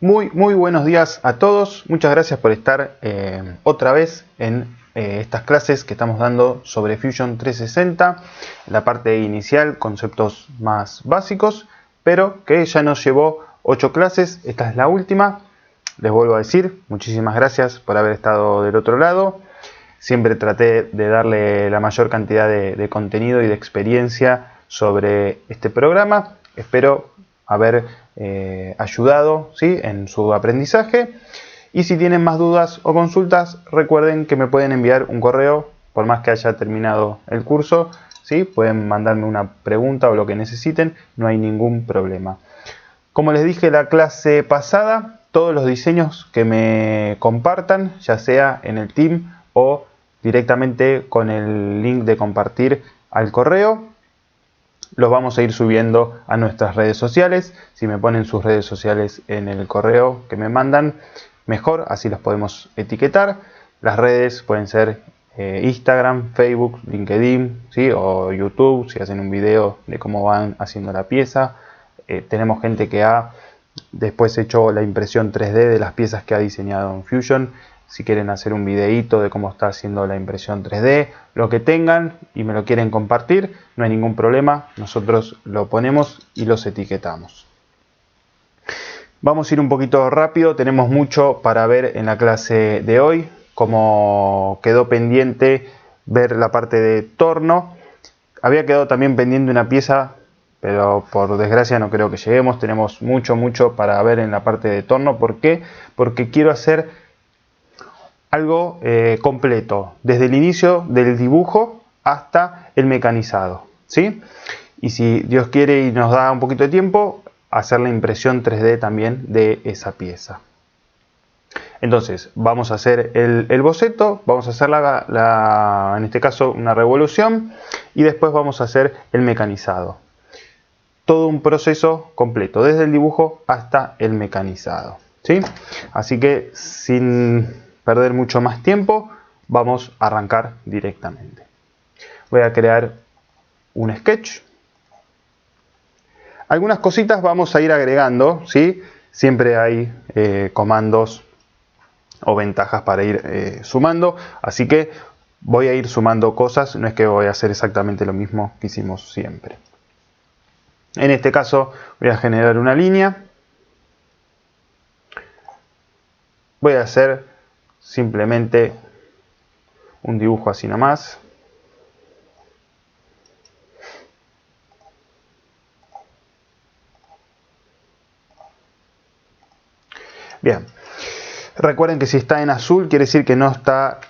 Muy buenos días a todos. Muchas gracias por estar otra vez en estas clases que estamos dando sobre Fusion 360. La parte inicial, conceptos más básicos, pero que ya nos llevó 8 clases. Esta es la última. Les vuelvo a decir, muchísimas gracias por haber estado del otro lado. Siempre traté de darle la mayor cantidad de contenido y de experiencia sobre este programa. Espero haber ayudado, ¿sí?, en su aprendizaje. Y si tienen más dudas o consultas, recuerden que me pueden enviar un correo, por más que haya terminado el curso, ¿sí? Pueden mandarme una pregunta o lo que necesiten, no hay ningún problema. Como les dije la clase pasada, todos los diseños que me compartan, ya sea en el team o directamente con el link de compartir al correo, los vamos a ir subiendo a nuestras redes sociales. Si me ponen sus redes sociales en el correo que me mandan, mejor, así los podemos etiquetar. Las redes pueden ser Instagram, Facebook, LinkedIn, ¿sí?, o YouTube, si hacen un video de cómo van haciendo la pieza. Tenemos gente que ha después hecho la impresión 3D de las piezas que ha diseñado en Fusion. Si quieren hacer un videíto de cómo está haciendo la impresión 3D, lo que tengan y me lo quieren compartir, no hay ningún problema, nosotros lo ponemos y los etiquetamos. Vamos a ir un poquito rápido, tenemos mucho para ver en la clase de hoy. Como quedó pendiente ver la parte de torno, había quedado también pendiente una pieza, pero por desgracia no creo que lleguemos. Tenemos mucho para ver en la parte de torno. ¿Por qué? Porque quiero hacer algo completo, desde el inicio del dibujo hasta el mecanizado, ¿sí? Y si Dios quiere y nos da un poquito de tiempo, hacer la impresión 3D también de esa pieza. Entonces, vamos a hacer el boceto, vamos a hacer en este caso una revolución, y después vamos a hacer el mecanizado. Todo un proceso completo, desde el dibujo hasta el mecanizado, ¿sí? Así que sin perder mucho más tiempo, vamos a arrancar directamente. Voy a crear un sketch. Algunas cositas vamos a ir agregando, ¿sí? Siempre hay comandos o ventajas para ir sumando, así que voy a ir sumando cosas, no es que voy a hacer exactamente lo mismo que hicimos siempre. En este caso voy a generar una línea. Voy a hacer simplemente un dibujo así nomás. Bien. Recuerden que si está en azul quiere decir que no está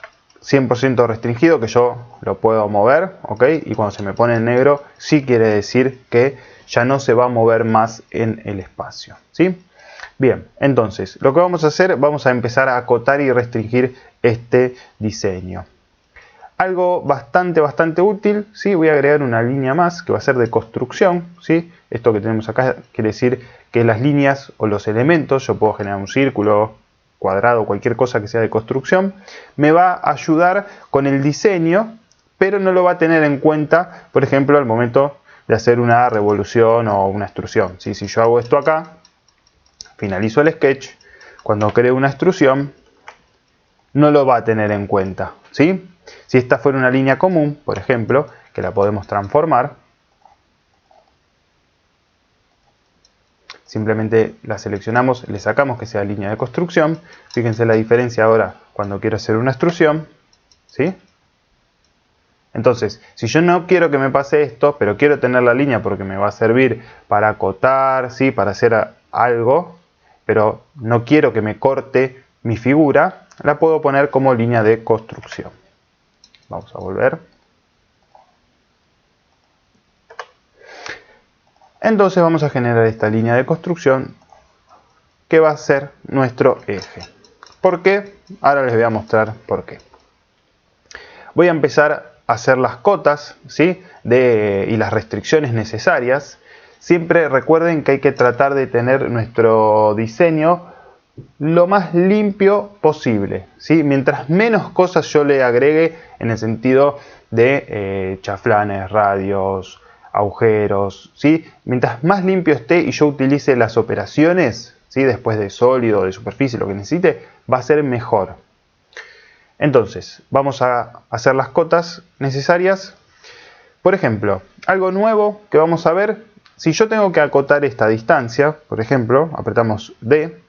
100% restringido, que yo lo puedo mover, ¿ok? Y cuando se me pone en negro sí quiere decir que ya no se va a mover más en el espacio, ¿sí? Bien, entonces lo que vamos a hacer, vamos a empezar a acotar y restringir este diseño. Algo bastante útil, ¿sí? Voy a agregar una línea más que va a ser de construcción, ¿sí? Esto que tenemos acá quiere decir que las líneas o los elementos, yo puedo generar un círculo, cuadrado, cualquier cosa que sea de construcción, me va a ayudar con el diseño, pero no lo va a tener en cuenta, por ejemplo, al momento de hacer una revolución o una extrusión, ¿sí? Si yo hago esto acá, finalizo el sketch, cuando creo una extrusión, no lo va a tener en cuenta, ¿sí? Si esta fuera una línea común, por ejemplo, que la podemos transformar, simplemente la seleccionamos, le sacamos que sea línea de construcción. Fíjense la diferencia ahora cuando quiero hacer una extrusión, ¿sí? Entonces, si yo no quiero que me pase esto, pero quiero tener la línea porque me va a servir para acotar, ¿sí?, para hacer algo, pero no quiero que me corte mi figura, la puedo poner como línea de construcción. Vamos a volver. Entonces vamos a generar esta línea de construcción que va a ser nuestro eje. ¿Por qué? Ahora les voy a mostrar por qué. Voy a empezar a hacer las cotas, ¿sí?, y las restricciones necesarias. Siempre recuerden que hay que tratar de tener nuestro diseño lo más limpio posible, ¿sí? Mientras menos cosas yo le agregue en el sentido de chaflanes, radios, agujeros, ¿sí? Mientras más limpio esté y yo utilice las operaciones ¿sí? Después de sólido, de superficie, lo que necesite, va a ser mejor. Entonces, vamos a hacer las cotas necesarias. Por ejemplo, algo nuevo que vamos a ver, si yo tengo que acotar esta distancia, por ejemplo, apretamos D,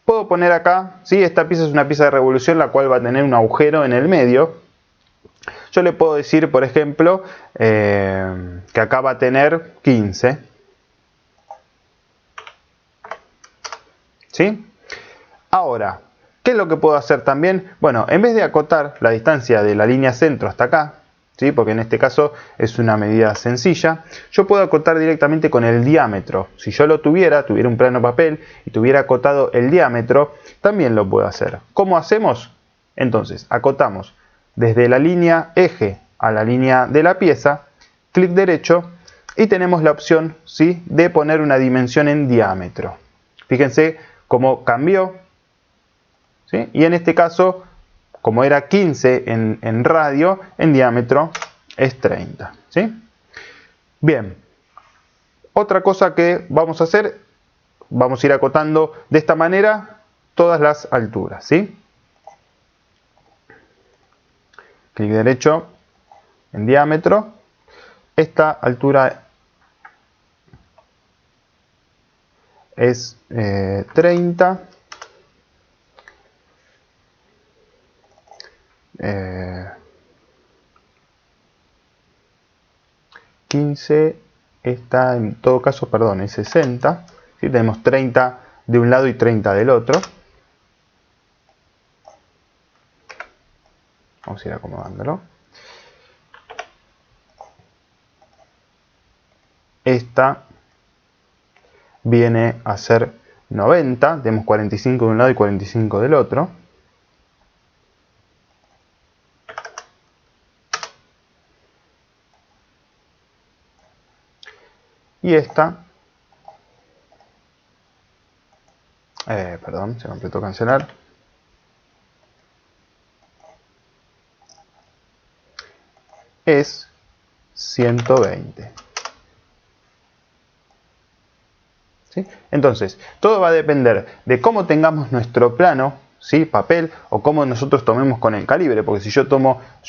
puedo poner acá, ¿sí? Esta pieza es una pieza de revolución, la cual va a tener un agujero en el medio. Yo le puedo decir, por ejemplo, que acá va a tener 15. ¿Sí? Ahora, ¿qué es lo que puedo hacer también? Bueno, en vez de acotar la distancia de la línea centro hasta acá, ¿sí? Porque en este caso es una medida sencilla, yo puedo acotar directamente con el diámetro. Si yo lo tuviera un plano papel y tuviera acotado el diámetro, también lo puedo hacer. ¿Cómo hacemos? Entonces, acotamos desde la línea eje a la línea de la pieza, clic derecho y tenemos la opción, ¿sí?, de poner una dimensión en diámetro. Fíjense cómo cambió, ¿sí? Y en este caso, como era 15 en radio, en diámetro es 30. ¿Sí? Bien, otra cosa que vamos a hacer, vamos a ir acotando de esta manera todas las alturas. ¿Sí? Clic derecho en diámetro. Esta altura es 30. 15, esta en todo caso, perdón, es 60. ¿Sí? Tenemos 30 de un lado y 30 del otro. Vamos a ir acomodándolo. Esta viene a ser 90. Tenemos 45 de un lado y 45 del otro. Y esta, perdón, se me apretó cancelar. Es 120. ¿Sí? Entonces, todo va a depender de cómo tengamos nuestro plano, ¿sí?, papel, o cómo nosotros tomemos con el calibre. Porque si yo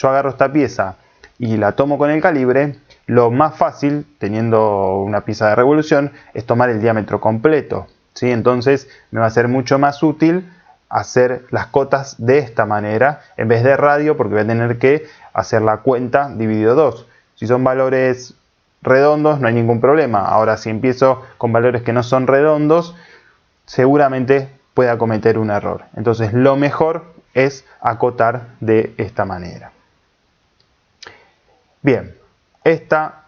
agarro esta pieza y la tomo con el calibre, lo más fácil, teniendo una pieza de revolución, es tomar el diámetro completo. ¿Sí? Entonces me va a ser mucho más útil hacer las cotas de esta manera en vez de radio, porque voy a tener que hacer la cuenta dividido 2. Si son valores redondos no hay ningún problema. Ahora, si empiezo con valores que no son redondos, seguramente pueda cometer un error. Entonces lo mejor es acotar de esta manera. Bien, esta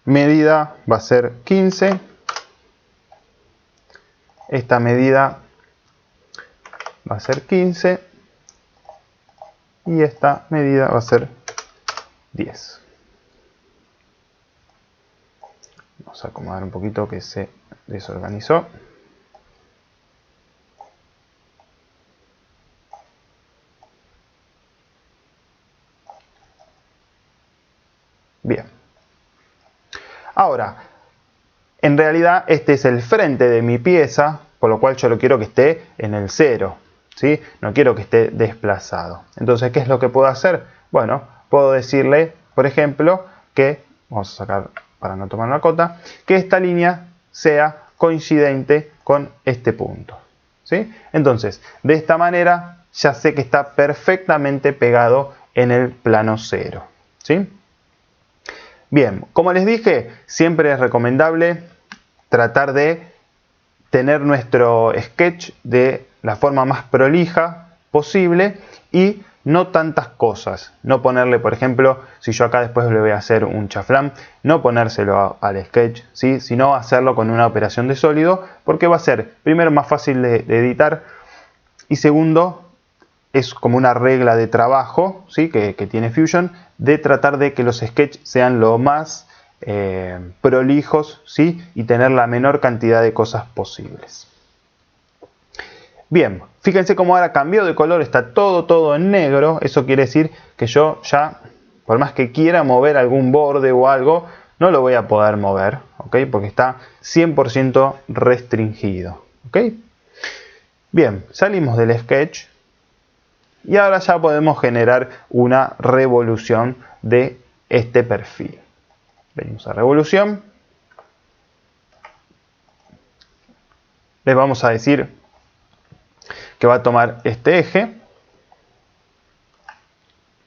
medida va a ser 15. Esta medida va a ser 15. Y esta medida va a ser 10. Vamos a acomodar un poquito que se desorganizó. Bien. Ahora, en realidad este es el frente de mi pieza, por lo cual yo lo quiero que esté en el 0. ¿Sí? No quiero que esté desplazado. Entonces, ¿qué es lo que puedo hacer? Bueno, puedo decirle, por ejemplo, que, vamos a sacar para no tomar una cota, que esta línea sea coincidente con este punto. ¿Sí? Entonces, de esta manera ya sé que está perfectamente pegado en el plano 0. ¿Sí? Bien, como les dije, siempre es recomendable tratar de tener nuestro sketch de la forma más prolija posible y no tantas cosas. No ponerle, por ejemplo, si yo acá después le voy a hacer un chaflán, no ponérselo al sketch, ¿sí?, sino hacerlo con una operación de sólido, porque va a ser, primero, más fácil de editar, y segundo, es como una regla de trabajo, ¿sí?, que tiene Fusion, de tratar de que los sketches sean lo más prolijos, ¿sí?, y tener la menor cantidad de cosas posibles. Bien, fíjense cómo ahora cambió de color, está todo en negro. Eso quiere decir que yo ya, por más que quiera mover algún borde o algo, no lo voy a poder mover, ¿ok? Porque está 100% restringido, ¿ok? Bien, salimos del sketch y ahora ya podemos generar una revolución de este perfil. Venimos a revolución. Les vamos a decir que va a tomar este eje.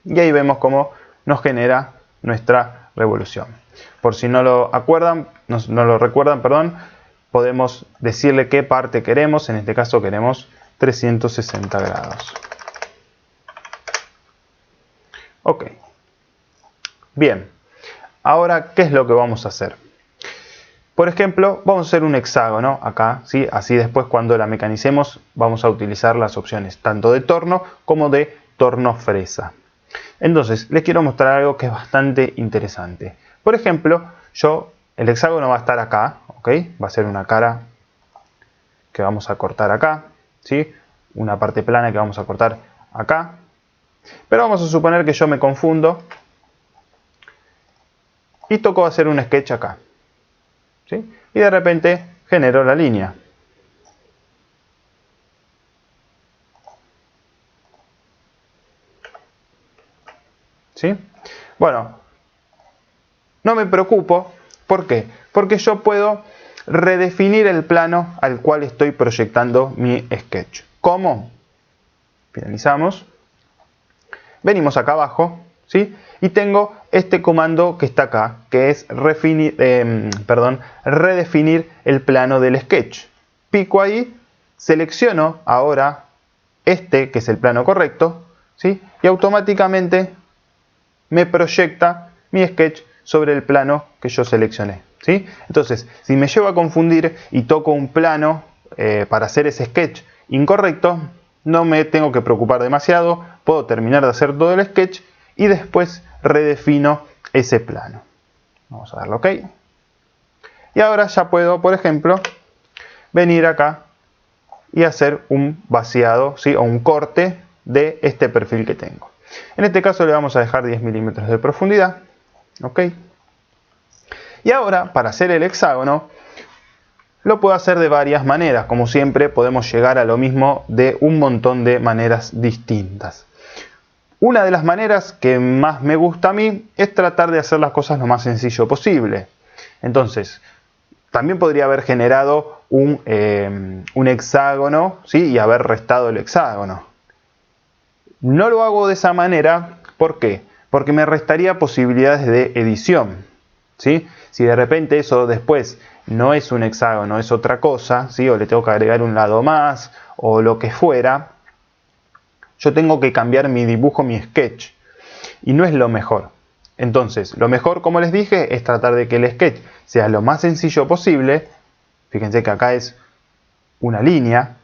Y ahí vemos cómo nos genera nuestra revolución. Por si no lo acuerdan, no lo recuerdan, perdón, podemos decirle qué parte queremos. En este caso queremos 360 grados. Ok. Bien. Ahora, ¿qué es lo que vamos a hacer? Por ejemplo, vamos a hacer un hexágono acá, ¿sí? Así después cuando la mecanicemos vamos a utilizar las opciones tanto de torno como de torno fresa. Entonces, les quiero mostrar algo que es bastante interesante. Por ejemplo, el hexágono va a estar acá, ¿ok? Va a ser una cara que vamos a cortar acá, ¿sí? Una parte plana que vamos a cortar acá. Pero vamos a suponer que yo me confundo y toco hacer un sketch acá, ¿sí? Y de repente genero la línea. ¿Sí? Bueno, no me preocupo. ¿Por qué? Porque yo puedo redefinir el plano al cual estoy proyectando mi sketch. ¿Cómo? Finalizamos. Venimos acá abajo, ¿sí? Y tengo este comando que está acá, que es redefinir el plano del sketch. Pico ahí, selecciono ahora este, que es el plano correcto, ¿sí? Y automáticamente me proyecta mi sketch sobre el plano que yo seleccioné, ¿sí? Entonces, si me llevo a confundir y toco un plano para hacer ese sketch incorrecto, no me tengo que preocupar demasiado, puedo terminar de hacer todo el sketch y después redefino ese plano. Vamos a darle OK. Y ahora ya puedo, por ejemplo, venir acá y hacer un vaciado, ¿sí? O un corte de este perfil que tengo. En este caso le vamos a dejar 10 milímetros de profundidad. OK. Y ahora, para hacer el hexágono, lo puedo hacer de varias maneras. Como siempre, podemos llegar a lo mismo de un montón de maneras distintas. Una de las maneras que más me gusta a mí es tratar de hacer las cosas lo más sencillo posible. Entonces, también podría haber generado un hexágono, ¿sí? Y haber restado el hexágono. No lo hago de esa manera. ¿Por qué? Porque me restaría posibilidades de edición, ¿sí? Si de repente eso después no es un hexágono, es otra cosa, ¿sí? O le tengo que agregar un lado más o lo que fuera, yo tengo que cambiar mi dibujo, mi sketch. Y no es lo mejor. Entonces, lo mejor, como les dije, es tratar de que el sketch sea lo más sencillo posible. Fíjense que acá es una línea,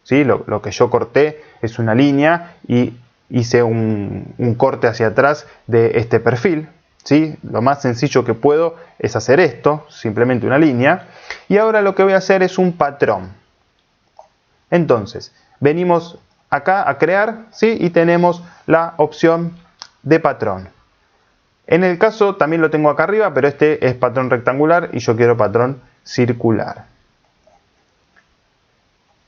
¿sí? Lo que yo corté es una línea y hice un corte hacia atrás de este perfil, ¿sí? Lo más sencillo que puedo es hacer esto, simplemente una línea. Y ahora lo que voy a hacer es un patrón. Entonces, venimos acá a crear, ¿sí? Y tenemos la opción de patrón. En el caso también lo tengo acá arriba, pero este es patrón rectangular y yo quiero patrón circular.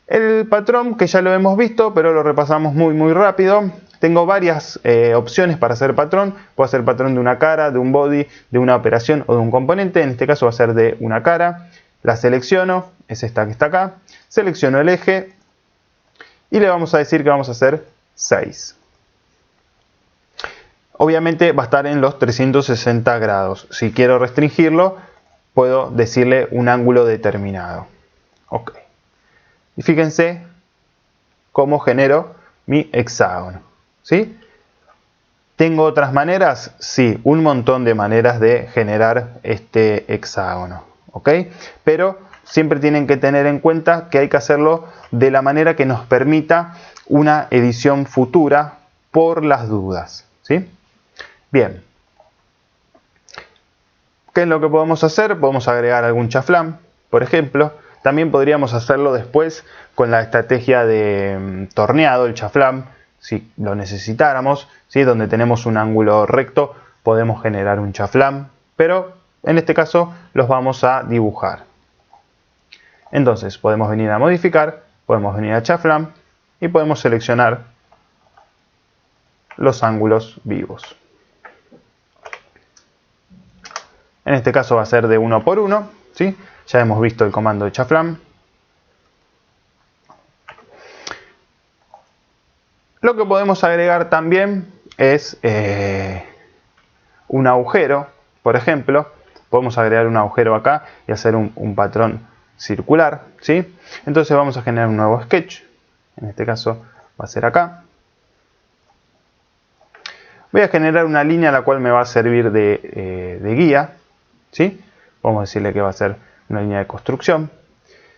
El patrón que ya lo hemos visto, pero lo repasamos muy rápido. Tengo varias opciones para hacer patrón. Puedo hacer patrón de una cara, de un body, de una operación o de un componente. En este caso va a ser de una cara. La selecciono, es esta que está acá. Selecciono el eje y le vamos a decir que vamos a hacer 6. Obviamente va a estar en los 360 grados. Si quiero restringirlo, puedo decirle un ángulo determinado. OK. Y fíjense cómo genero mi hexágono, ¿sí? ¿Tengo otras maneras? Sí, un montón de maneras de generar este hexágono, ¿ok? Pero siempre tienen que tener en cuenta que hay que hacerlo de la manera que nos permita una edición futura por las dudas, ¿sí? Bien. ¿Qué es lo que podemos hacer? Podemos agregar algún chaflán, por ejemplo. También podríamos hacerlo después con la estrategia de torneado, el chaflán, si lo necesitáramos, ¿sí? Donde tenemos un ángulo recto, podemos generar un chaflán, pero en este caso los vamos a dibujar. Entonces podemos venir a modificar, podemos venir a Chanflam y podemos seleccionar los ángulos vivos. En este caso va a ser de 1 por 1, ¿sí? Ya hemos visto el comando de Chanflam. Lo que podemos agregar también es un agujero, por ejemplo. Podemos agregar un agujero acá y hacer un patrón circular, ¿sí? Entonces vamos a generar un nuevo sketch. En este caso va a ser acá. Voy a generar una línea la cual me va a servir de guía, ¿sí? Vamos a decirle que va a ser una línea de construcción.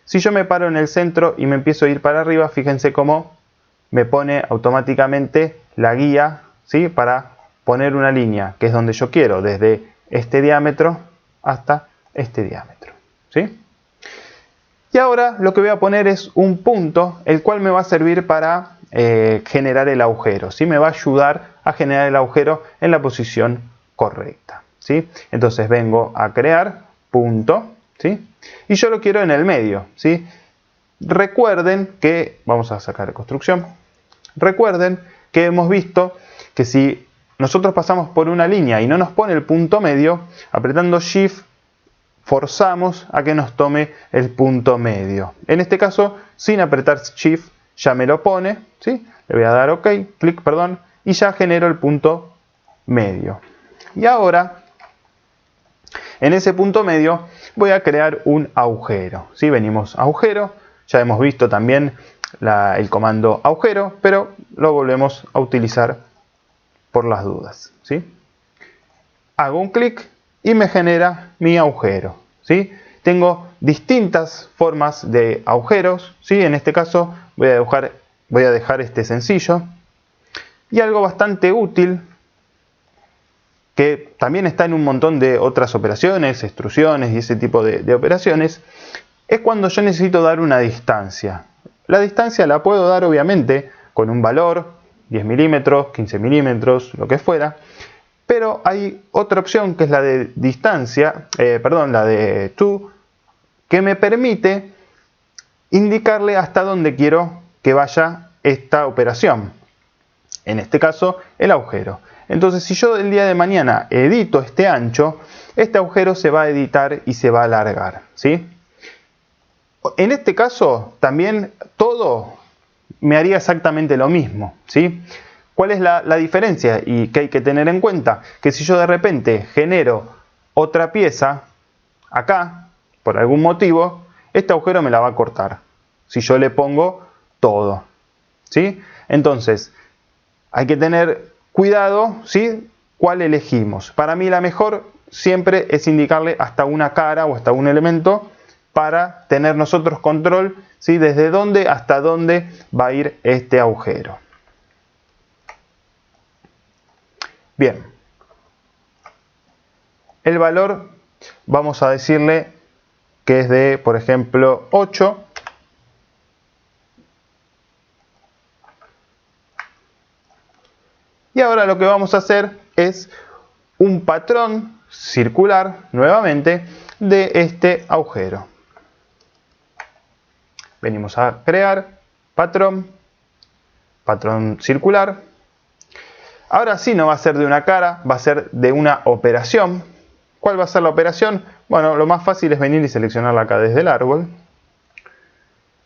Si yo me paro en el centro y me empiezo a ir para arriba, fíjense cómo me pone automáticamente la guía, ¿sí? Para poner una línea, que es donde yo quiero, desde este diámetro hasta este diámetro, ¿sí? Y ahora lo que voy a poner es un punto, el cual me va a servir para generar el agujero, ¿sí? Me va a ayudar a generar el agujero en la posición correcta, ¿sí? Entonces vengo a crear punto, ¿sí? Y yo lo quiero en el medio, ¿sí? Recuerden que, vamos a sacar construcción, recuerden que hemos visto que si nosotros pasamos por una línea y no nos pone el punto medio, apretando Shift forzamos a que nos tome el punto medio. En este caso, sin apretar Shift, ya me lo pone, ¿sí? Le voy a dar OK, clic, perdón, y ya genero el punto medio. Y ahora, en ese punto medio, voy a crear un agujero, ¿sí? Venimos a agujero, ya hemos visto también el comando agujero, pero lo volvemos a utilizar por las dudas, ¿sí? Hago un clic y me genera mi agujero, ¿sí? Tengo distintas formas de agujeros, ¿sí? En este caso voy a dejar este sencillo. Y algo bastante útil, que también está en un montón de otras operaciones, extrusiones y ese tipo de operaciones, es cuando yo necesito dar una distancia. La distancia la puedo dar obviamente con un valor, 10 milímetros, 15 milímetros, lo que fuera. Pero hay otra opción que es la de distancia, la de to, que me permite indicarle hasta dónde quiero que vaya esta operación. En este caso, el agujero. Entonces, si yo el día de mañana edito este ancho, este agujero se va a editar y se va a alargar, ¿sí? En este caso, también todo me haría exactamente lo mismo, ¿sí? ¿Cuál es la diferencia y que hay que tener en cuenta? Que si yo de repente genero otra pieza acá, por algún motivo, este agujero me la va a cortar. Si yo le pongo todo, ¿sí? Entonces, hay que tener cuidado, ¿sí? ¿Cuál elegimos? Para mí la mejor siempre es indicarle hasta una cara o hasta un elemento para tener nosotros control, ¿sí? Desde dónde hasta dónde va a ir este agujero. Bien, el valor vamos a decirle que es de, por ejemplo, 8. Y ahora lo que vamos a hacer es un patrón circular, nuevamente, de este agujero. Venimos a crear patrón circular. Ahora sí no va a ser de una cara, va a ser de una operación. ¿Cuál va a ser la operación? Bueno, lo más fácil es venir y seleccionarla acá desde el árbol.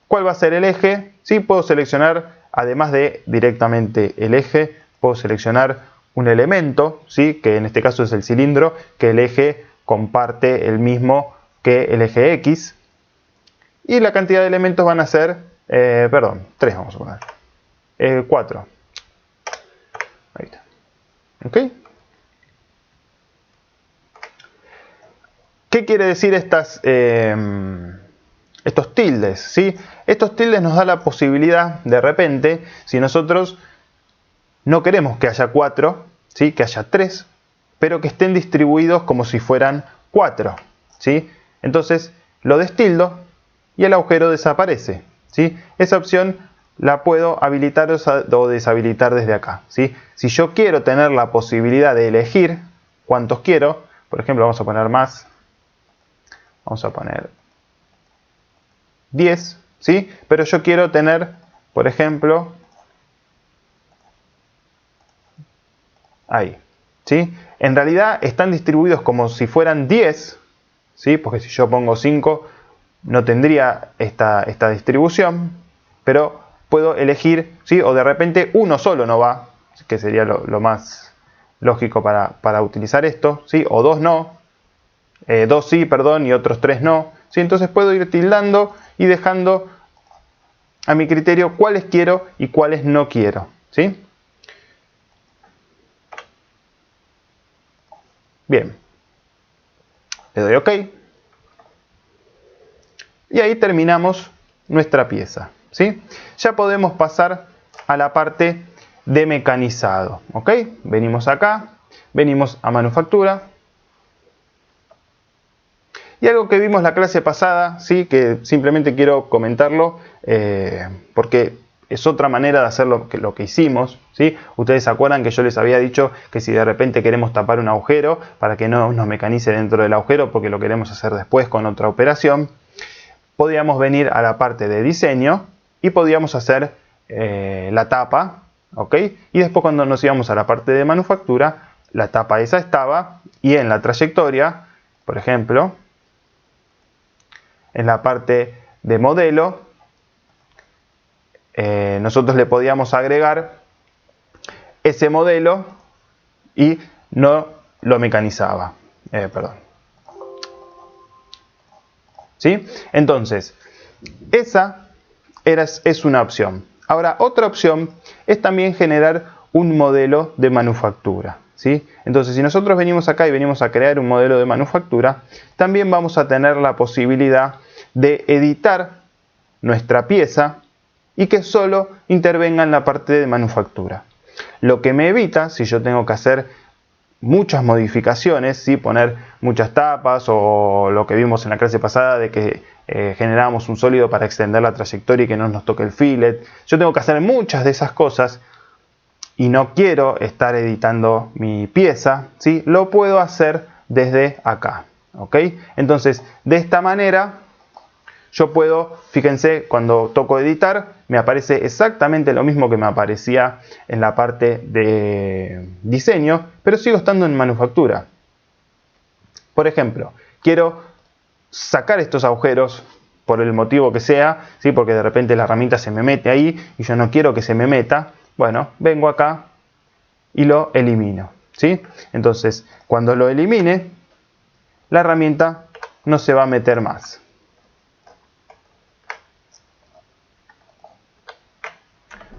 ¿Cuál va a ser el eje? Sí, puedo seleccionar, además de directamente el eje, puedo seleccionar un elemento, ¿sí? Que en este caso es el cilindro, que el eje comparte el mismo que el eje X. Y la cantidad de elementos van a ser, 3 vamos a poner, 4. Ahí está. ¿Ok? ¿Qué quiere decir estos tildes? ¿Sí? Estos tildes nos da la posibilidad, de repente, si nosotros no queremos que haya 4, ¿sí? Que haya 3, pero que estén distribuidos como si fueran 4. ¿Sí? Entonces lo destildo y el agujero desaparece, ¿sí? Esa opción la puedo habilitar o deshabilitar desde acá, ¿sí? Si yo quiero tener la posibilidad de elegir cuántos quiero, Por ejemplo, vamos a poner más. Vamos a poner 10, ¿sí? Pero yo quiero tener, por ejemplo, ahí, ¿sí? En realidad están distribuidos como si fueran 10, ¿sí? Porque si yo pongo 5 no tendría esta distribución, pero puedo elegir, ¿sí? O de repente uno solo no va, que sería lo más lógico para utilizar esto, ¿sí? O dos no, dos sí, perdón, y otros 3 no, ¿sí? Entonces puedo ir tildando y dejando a mi criterio cuáles quiero y cuáles no quiero, ¿sí? Bien, le doy OK y ahí terminamos nuestra pieza, ¿sí? Ya podemos pasar a la parte de mecanizado, ¿ok? Venimos acá, venimos a manufactura. Y algo que vimos la clase pasada, ¿sí? Que simplemente quiero comentarlo porque es otra manera de hacer lo que hicimos, ¿sí? Ustedes se acuerdan que yo les había dicho que si de repente queremos tapar un agujero para que no nos mecanice dentro del agujero porque lo queremos hacer después con otra operación, podíamos venir a la parte de diseño y podíamos hacer la tapa, ¿ok? Y después cuando nos íbamos a la parte de manufactura, la tapa esa estaba y en la trayectoria, por ejemplo, en la parte de modelo, nosotros le podíamos agregar ese modelo y no lo mecanizaba. Perdón. ¿Sí? Entonces, esa es una opción. Ahora, otra opción es también generar un modelo de manufactura, ¿sí? Entonces, si nosotros venimos acá y venimos a crear un modelo de manufactura, también vamos a tener la posibilidad de editar nuestra pieza y que solo intervenga en la parte de manufactura. Lo que me evita, si yo tengo que hacer muchas modificaciones, ¿sí? Poner muchas tapas o lo que vimos en la clase pasada de que generamos un sólido para extender la trayectoria y que no nos toque el fillet. Yo tengo que hacer muchas de esas cosas y no quiero estar editando mi pieza, ¿sí? Lo puedo hacer desde acá, ¿ok? Entonces, de esta manera yo puedo, fíjense, cuando toco editar, me aparece exactamente lo mismo que me aparecía en la parte de diseño, pero sigo estando en manufactura. Por ejemplo, quiero sacar estos agujeros por el motivo que sea, ¿sí? Porque de repente la herramienta se me mete ahí y yo no quiero que se me meta. Bueno, vengo acá y lo elimino, ¿sí? Entonces, cuando lo elimine, la herramienta no se va a meter más.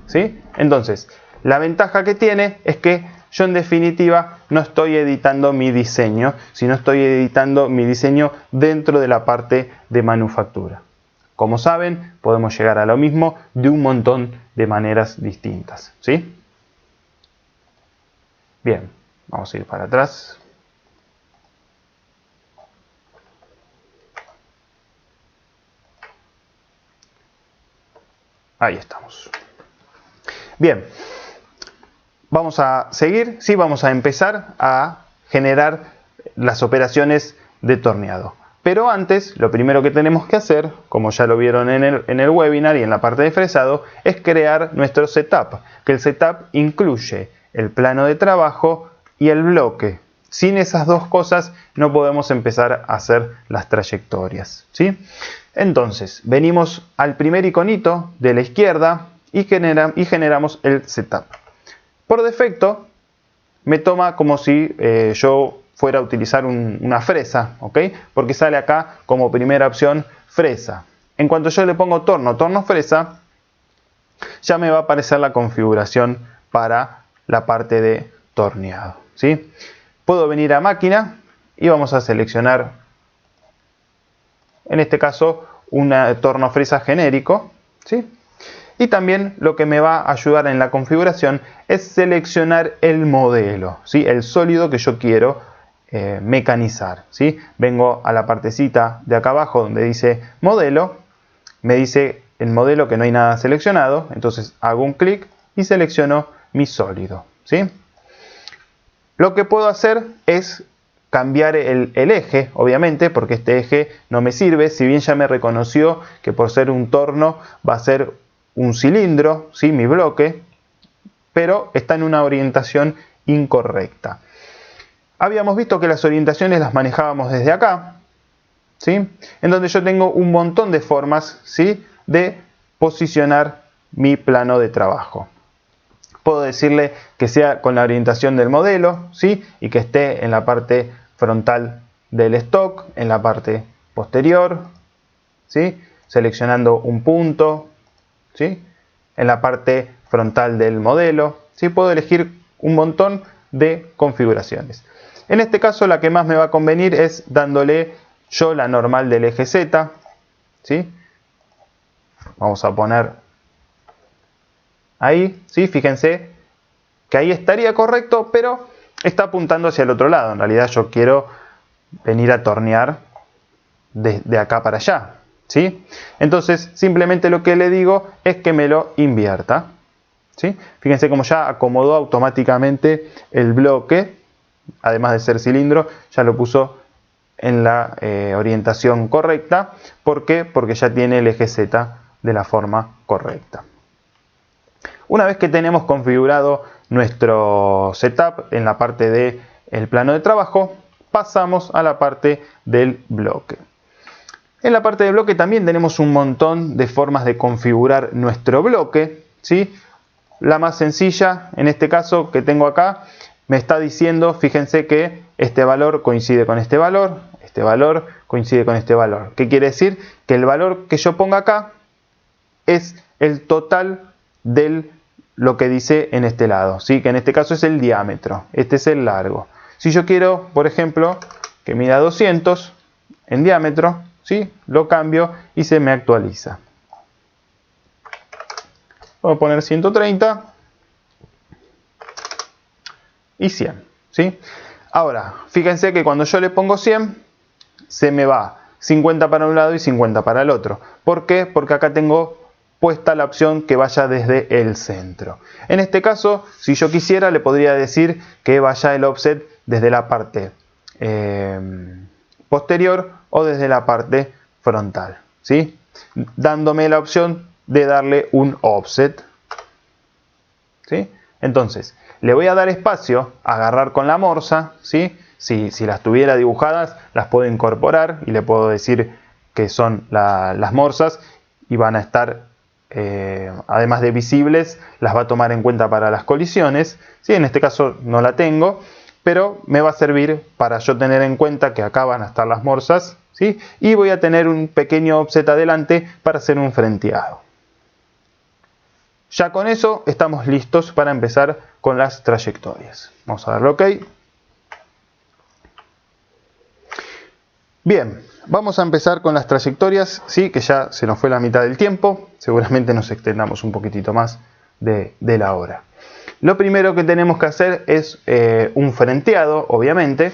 ¿Sí? Entonces, la ventaja que tiene es que yo en definitiva no estoy editando mi diseño, sino estoy editando mi diseño dentro de la parte de manufactura. Como saben, podemos llegar a lo mismo de un montón de maneras distintas, ¿sí? Bien, vamos a ir para atrás. Ahí estamos. Bien, vamos a seguir, sí, vamos a empezar a generar las operaciones de torneado. Pero antes, lo primero que tenemos que hacer, como ya lo vieron en el webinar y en la parte de fresado, es crear nuestro setup, que el setup incluye el plano de trabajo y el bloque. Sin esas dos cosas no podemos empezar a hacer las trayectorias, ¿sí? Entonces, venimos al primer iconito de la izquierda y generamos el setup. Por defecto, me toma como si yo fuera a utilizar una fresa, ¿ok? Porque sale acá como primera opción fresa. En cuanto yo le pongo torno fresa, ya me va a aparecer la configuración para la parte de torneado, ¿sí? Puedo venir a máquina y vamos a seleccionar, en este caso, un torno fresa genérico, ¿sí? Y también lo que me va a ayudar en la configuración es seleccionar el modelo, ¿sí? El sólido que yo quiero mecanizar, ¿sí? Vengo a la partecita de acá abajo donde dice modelo, me dice el modelo que no hay nada seleccionado, entonces hago un clic y selecciono mi sólido, ¿sí? Lo que puedo hacer es cambiar el eje, obviamente, porque este eje no me sirve, si bien ya me reconoció que por ser un torno va a ser un cilindro, ¿sí? Mi bloque, pero está en una orientación incorrecta. Habíamos visto que las orientaciones las manejábamos desde acá, ¿sí? En donde yo tengo un montón de formas, ¿sí? De posicionar mi plano de trabajo. Puedo decirle que sea con la orientación del modelo, ¿sí? Y que esté en la parte frontal del stock, en la parte posterior, ¿sí? Seleccionando un punto, ¿sí? En la parte frontal del modelo, ¿sí? Puedo elegir un montón de configuraciones. En este caso la que más me va a convenir es dándole yo la normal del eje Z, ¿sí? Vamos a poner ahí, ¿sí? Fíjense que ahí estaría correcto, pero está apuntando hacia el otro lado. En realidad yo quiero venir a tornear de acá para allá, ¿sí? Entonces simplemente lo que le digo es que me lo invierta, ¿sí? Fíjense cómo ya acomodó automáticamente el bloque, además de ser cilindro, ya lo puso en la orientación correcta. ¿Por qué? Porque ya tiene el eje Z de la forma correcta. Una vez que tenemos configurado nuestro setup en la parte del plano de trabajo, pasamos a la parte del bloque. En la parte del bloque también tenemos un montón de formas de configurar nuestro bloque, ¿sí? La más sencilla, en este caso que tengo acá, me está diciendo, fíjense que este valor coincide con este valor coincide con este valor. ¿Qué quiere decir? Que el valor que yo ponga acá es el total de lo que dice en este lado, ¿sí? Que en este caso es el diámetro, este es el largo. Si yo quiero, por ejemplo, que mida 200 en diámetro, ¿sí? Lo cambio y se me actualiza. Voy a poner 130 y 100, ¿sí? Ahora, fíjense que cuando yo le pongo 100, se me va 50 para un lado y 50 para el otro. ¿Por qué? Porque acá tengo puesta la opción que vaya desde el centro. En este caso, si yo quisiera, le podría decir que vaya el offset desde la parte posterior o desde la parte frontal, ¿sí? Dándome la opción de darle un offset, ¿sí? Entonces, le voy a dar espacio a agarrar con la morsa, ¿sí? Si las tuviera dibujadas, las puedo incorporar y le puedo decir que son las morsas y van a estar, además de visibles, las va a tomar en cuenta para las colisiones, ¿sí? En este caso no la tengo, pero me va a servir para yo tener en cuenta que acá van a estar las morsas, ¿sí? Y voy a tener un pequeño offset adelante para hacer un frenteado. Ya con eso estamos listos para empezar con las trayectorias. Vamos a darle OK. Bien, vamos a empezar con las trayectorias, ¿sí? Que ya se nos fue la mitad del tiempo. Seguramente nos extendamos un poquitito más de la hora. Lo primero que tenemos que hacer es un frenteado, obviamente.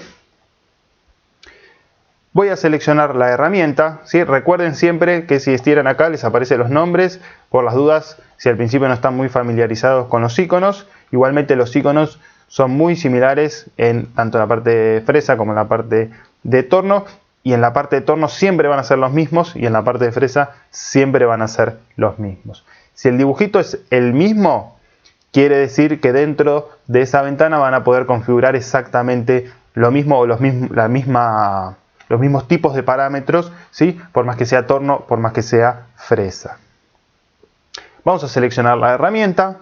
Voy a seleccionar la herramienta, ¿sí? Recuerden siempre que si estiran acá les aparecen los nombres, por las dudas, si al principio no están muy familiarizados con los iconos. Igualmente los iconos son muy similares tanto en la parte de fresa como en la parte de torno. Y en la parte de torno siempre van a ser los mismos y en la parte de fresa siempre van a ser los mismos. Si el dibujito es el mismo, quiere decir que dentro de esa ventana van a poder configurar exactamente lo mismo o los mismos tipos de parámetros, ¿sí? Por más que sea torno, por más que sea fresa. Vamos a seleccionar la herramienta.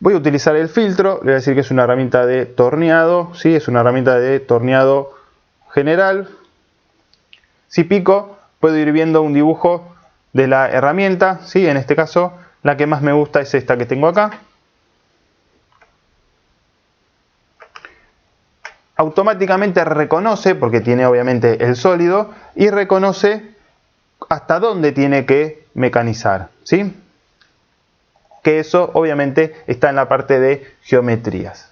Voy a utilizar el filtro. Le voy a decir que es una herramienta de torneado, ¿sí? Es una herramienta de torneado general. Si pico, puedo ir viendo un dibujo de la herramienta, ¿sí? En este caso, la que más me gusta es esta que tengo acá. Automáticamente reconoce, porque tiene obviamente el sólido, y reconoce hasta dónde tiene que mecanizar, ¿sí? Que eso obviamente está en la parte de geometrías.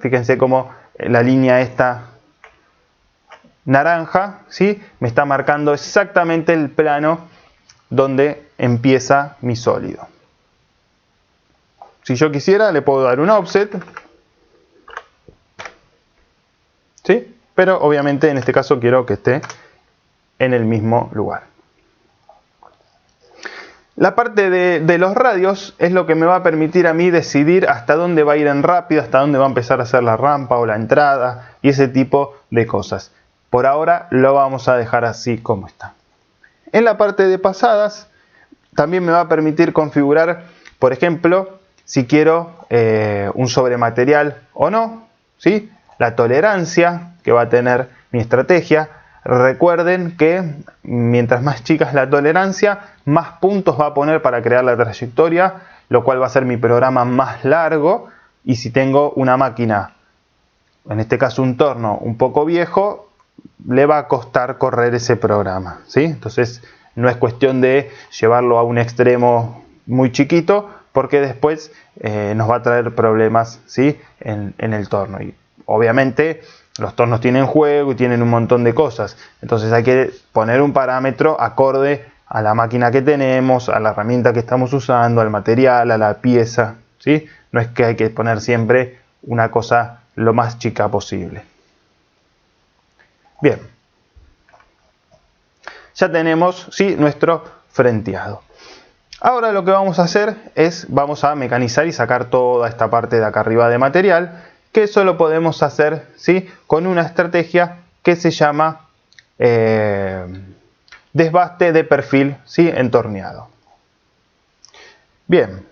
Fíjense cómo la línea esta naranja, ¿sí? Me está marcando exactamente el plano donde empieza mi sólido. Si yo quisiera, le puedo dar un offset. ¿sí? Pero obviamente en este caso quiero que esté en el mismo lugar. La parte de los radios es lo que me va a permitir a mí decidir hasta dónde va a ir en rápido, hasta dónde va a empezar a hacer la rampa o la entrada y ese tipo de cosas. Por ahora lo vamos a dejar así como está. En la parte de pasadas también me va a permitir configurar, por ejemplo, si quiero un sobrematerial o no, ¿sí? La tolerancia que va a tener mi estrategia. Recuerden que mientras más chica es la tolerancia, más puntos va a poner para crear la trayectoria, lo cual va a hacer mi programa más largo. Y si tengo una máquina, en este caso un torno un poco viejo, le va a costar correr ese programa, ¿sí? Entonces no es cuestión de llevarlo a un extremo muy chiquito, porque después nos va a traer problemas, ¿sí? en el torno. Y obviamente los tornos tienen juego y tienen un montón de cosas. Entonces hay que poner un parámetro acorde a la máquina que tenemos, a la herramienta que estamos usando, al material, a la pieza, ¿sí? No es que hay que poner siempre una cosa lo más chica posible. Bien. Ya tenemos, ¿sí? Nuestro frenteado. Ahora lo que vamos a hacer es, vamos a mecanizar y sacar toda esta parte de acá arriba de material, que eso lo podemos hacer, ¿sí? Con una estrategia que se llama desbaste de perfil, ¿sí? Entorneado. Bien.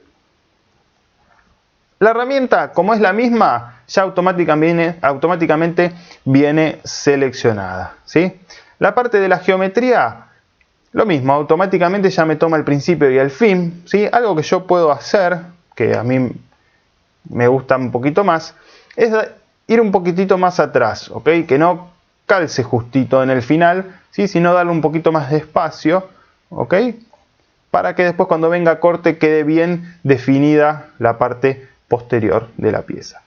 La herramienta, como es la misma, ya automáticamente viene seleccionada, ¿sí? La parte de la geometría, lo mismo, automáticamente ya me toma el principio y el fin, ¿sí? Algo que yo puedo hacer, que a mí me gusta un poquito más, es ir un poquitito más atrás, ¿ok? Que no calce justito en el final, ¿sí? Sino darle un poquito más de espacio, ¿ok? Para que después cuando venga a corte quede bien definida la parte posterior de la pieza.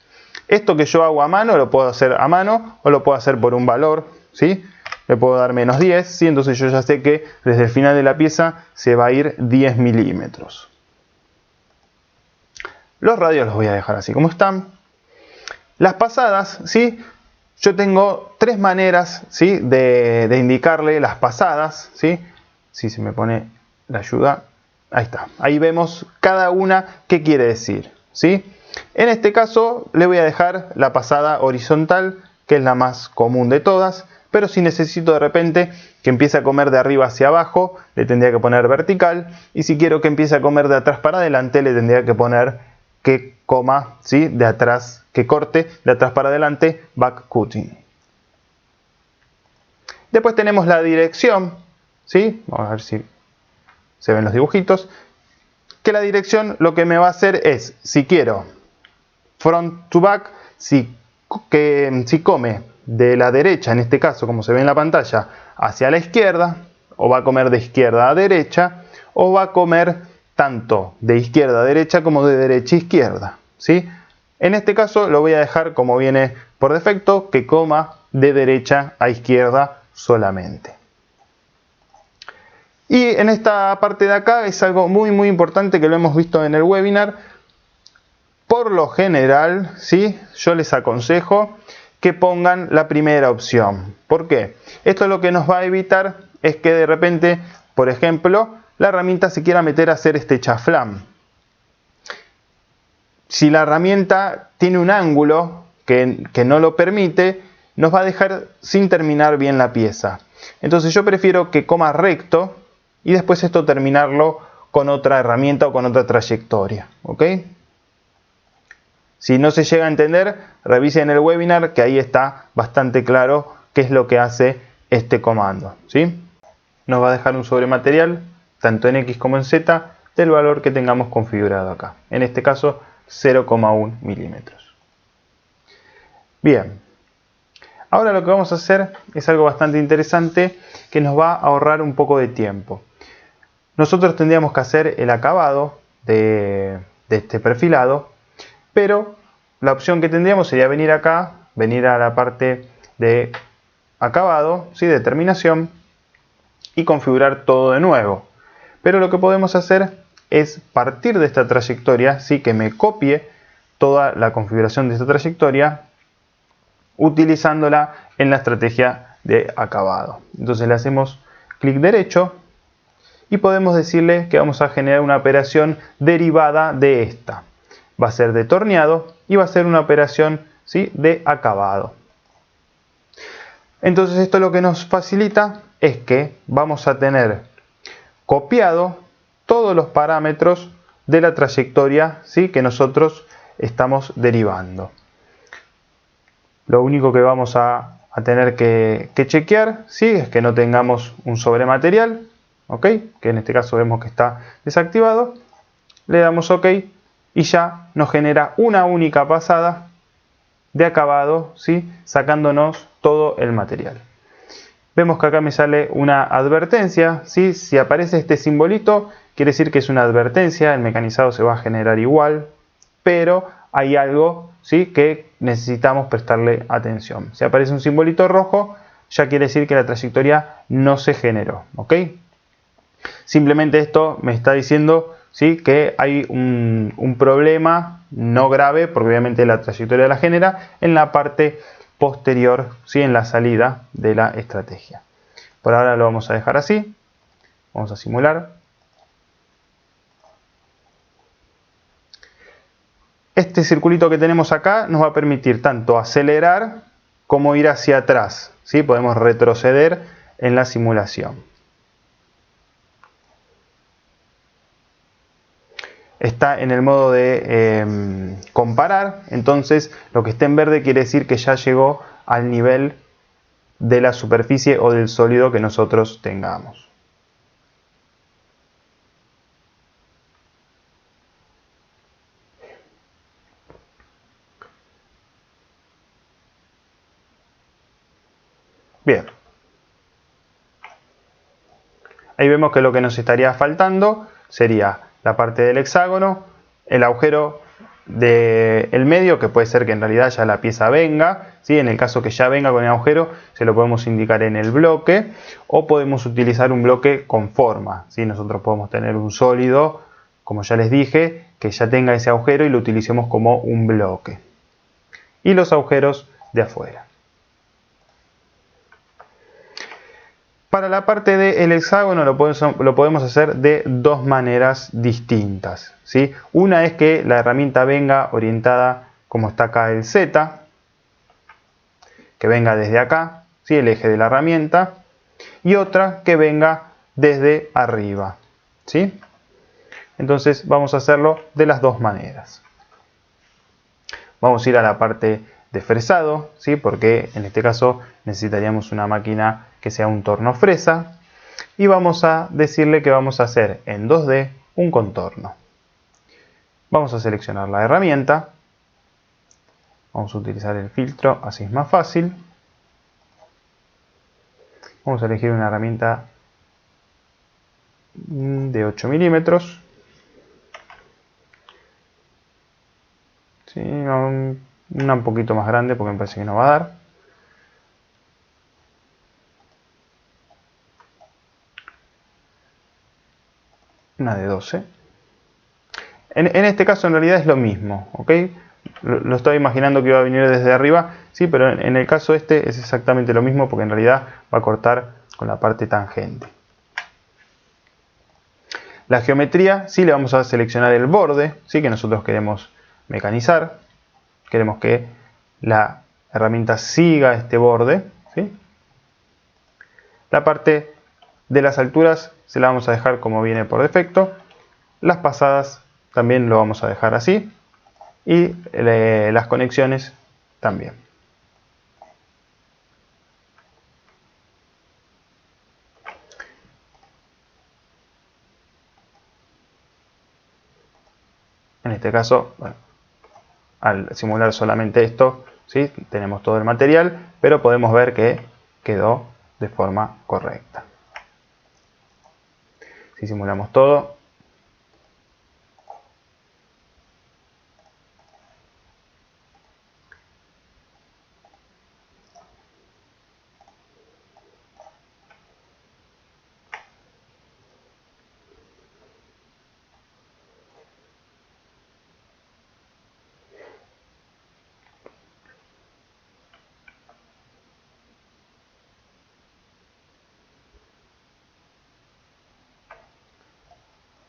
Esto que yo hago a mano lo puedo hacer a mano o lo puedo hacer por un valor, ¿sí? Le puedo dar menos 10, ¿sí? Entonces yo ya sé que desde el final de la pieza se va a ir 10 milímetros. Los radios los voy a dejar así como están. Las pasadas, ¿sí? Yo tengo tres maneras, ¿sí? de indicarle las pasadas, ¿sí? Si se me pone la ayuda, ahí está. Ahí vemos cada una qué quiere decir, ¿sí? En este caso le voy a dejar la pasada horizontal, que es la más común de todas, pero si necesito de repente que empiece a comer de arriba hacia abajo, le tendría que poner vertical, y si quiero que empiece a comer de atrás para adelante, le tendría que poner que coma, ¿sí? De atrás, que corte de atrás para adelante, back cutting. Después tenemos la dirección, ¿sí? Vamos a ver si se ven los dibujitos. Que la dirección lo que me va a hacer es, si quiero front to back, si come de la derecha, en este caso como se ve en la pantalla, hacia la izquierda, o va a comer de izquierda a derecha, o va a comer tanto de izquierda a derecha como de derecha a izquierda, ¿sí? En este caso lo voy a dejar como viene por defecto, que coma de derecha a izquierda solamente. Y en esta parte de acá es algo muy importante que lo hemos visto en el webinar. Por lo general, ¿sí? Yo les aconsejo que pongan la primera opción. ¿Por qué? Esto lo que nos va a evitar es que de repente, por ejemplo, la herramienta se quiera meter a hacer este chaflán. Si la herramienta tiene un ángulo que no lo permite, nos va a dejar sin terminar bien la pieza. Entonces yo prefiero que coma recto y después esto terminarlo con otra herramienta o con otra trayectoria, ¿ok? Si no se llega a entender, revisen el webinar, que ahí está bastante claro qué es lo que hace este comando, ¿sí? Nos va a dejar un sobrematerial, tanto en X como en Z, del valor que tengamos configurado acá. En este caso, 0,1 milímetros. Bien. Ahora lo que vamos a hacer es algo bastante interesante que nos va a ahorrar un poco de tiempo. Nosotros tendríamos que hacer el acabado de este perfilado, pero la opción que tendríamos sería venir acá, venir a la parte de acabado, ¿sí? De terminación, y configurar todo de nuevo. Pero lo que podemos hacer es partir de esta trayectoria, ¿sí? Que me copie toda la configuración de esta trayectoria, utilizándola en la estrategia de acabado. Entonces le hacemos clic derecho y podemos decirle que vamos a generar una operación derivada de esta. Va a ser de torneado y va a ser una operación, ¿sí?, de acabado. Entonces esto lo que nos facilita es que vamos a tener copiado todos los parámetros de la trayectoria, ¿sí?, que nosotros estamos derivando. Lo único que vamos a tener que chequear, ¿sí?, es que no tengamos un sobrematerial, ¿ok?, que en este caso vemos que está desactivado. Le damos OK y ya nos genera una única pasada de acabado, ¿sí?, sacándonos todo el material. Vemos que acá me sale una advertencia, ¿sí? Si aparece este simbolito, quiere decir que es una advertencia, el mecanizado se va a generar igual, pero hay algo, ¿sí?, que necesitamos prestarle atención. Si aparece un simbolito rojo, ya quiere decir que la trayectoria no se generó, ¿ok? Simplemente esto me está diciendo, ¿sí?, que hay un problema no grave, porque obviamente la trayectoria la genera en la parte posterior, ¿sí?, en la salida de la estrategia. Por ahora lo vamos a dejar así. Vamos a simular. Este circulito que tenemos acá nos va a permitir tanto acelerar como ir hacia atrás, ¿sí? Podemos retroceder en la simulación. Está en el modo de comparar, entonces lo que esté en verde quiere decir que ya llegó al nivel de la superficie o del sólido que nosotros tengamos. Bien. Ahí vemos que lo que nos estaría faltando sería la parte del hexágono, el agujero del medio, que puede ser que en realidad ya la pieza venga, ¿sí? En el caso que ya venga con el agujero, se lo podemos indicar en el bloque, o podemos utilizar un bloque con forma, ¿sí? Nosotros podemos tener un sólido, como ya les dije, que ya tenga ese agujero y lo utilicemos como un bloque. Y los agujeros de afuera. Para la parte del hexágono lo podemos hacer de dos maneras distintas, ¿sí? Una es que la herramienta venga orientada como está acá el Z, que venga desde acá, ¿sí?, el eje de la herramienta, y otra que venga desde arriba, ¿sí? Entonces vamos a hacerlo de las dos maneras. Vamos a ir a la parte de fresado, ¿sí?, porque en este caso necesitaríamos una máquina que sea un torno fresa, y vamos a decirle que vamos a hacer en 2D un contorno. Vamos a seleccionar la herramienta, vamos a utilizar el filtro, así es más fácil. Vamos a elegir una herramienta de 8 milímetros. Sí, una un poquito más grande porque me parece que no va a dar. Una de 12. En este caso en realidad es lo mismo, ¿ok? Lo estaba imaginando que iba a venir desde arriba, sí, pero en el caso este es exactamente lo mismo porque en realidad va a cortar con la parte tangente. La geometría, sí, le vamos a seleccionar el borde, sí, que nosotros queremos mecanizar. Queremos que la herramienta siga este borde, ¿sí? La parte de las alturas se la vamos a dejar como viene por defecto. Las pasadas también lo vamos a dejar así. Y las conexiones también. En este caso, bueno, al simular solamente esto, ¿sí?, tenemos todo el material, pero podemos ver que quedó de forma correcta. Si simulamos todo,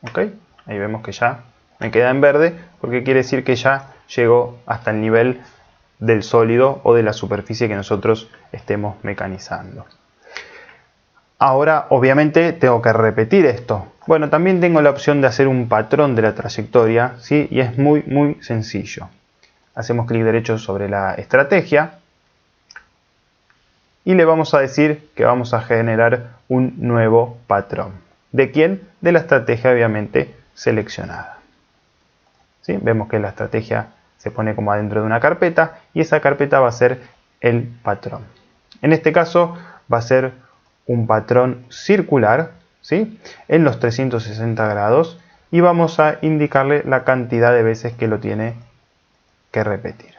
¿Ok? Ahí vemos que ya me queda en verde porque quiere decir que ya llegó hasta el nivel del sólido o de la superficie que nosotros estemos mecanizando. Ahora, obviamente, tengo que repetir esto. Bueno, también tengo la opción de hacer un patrón de la trayectoria, ¿sí? Y es muy sencillo. Hacemos clic derecho sobre la estrategia y le vamos a decir que vamos a generar un nuevo patrón. ¿De quién? De la estrategia, obviamente, seleccionada. ¿Sí? Vemos que la estrategia se pone como adentro de una carpeta y esa carpeta va a ser el patrón. En este caso va a ser un patrón circular, ¿sí? En los 360 grados y vamos a indicarle la cantidad de veces que lo tiene que repetir.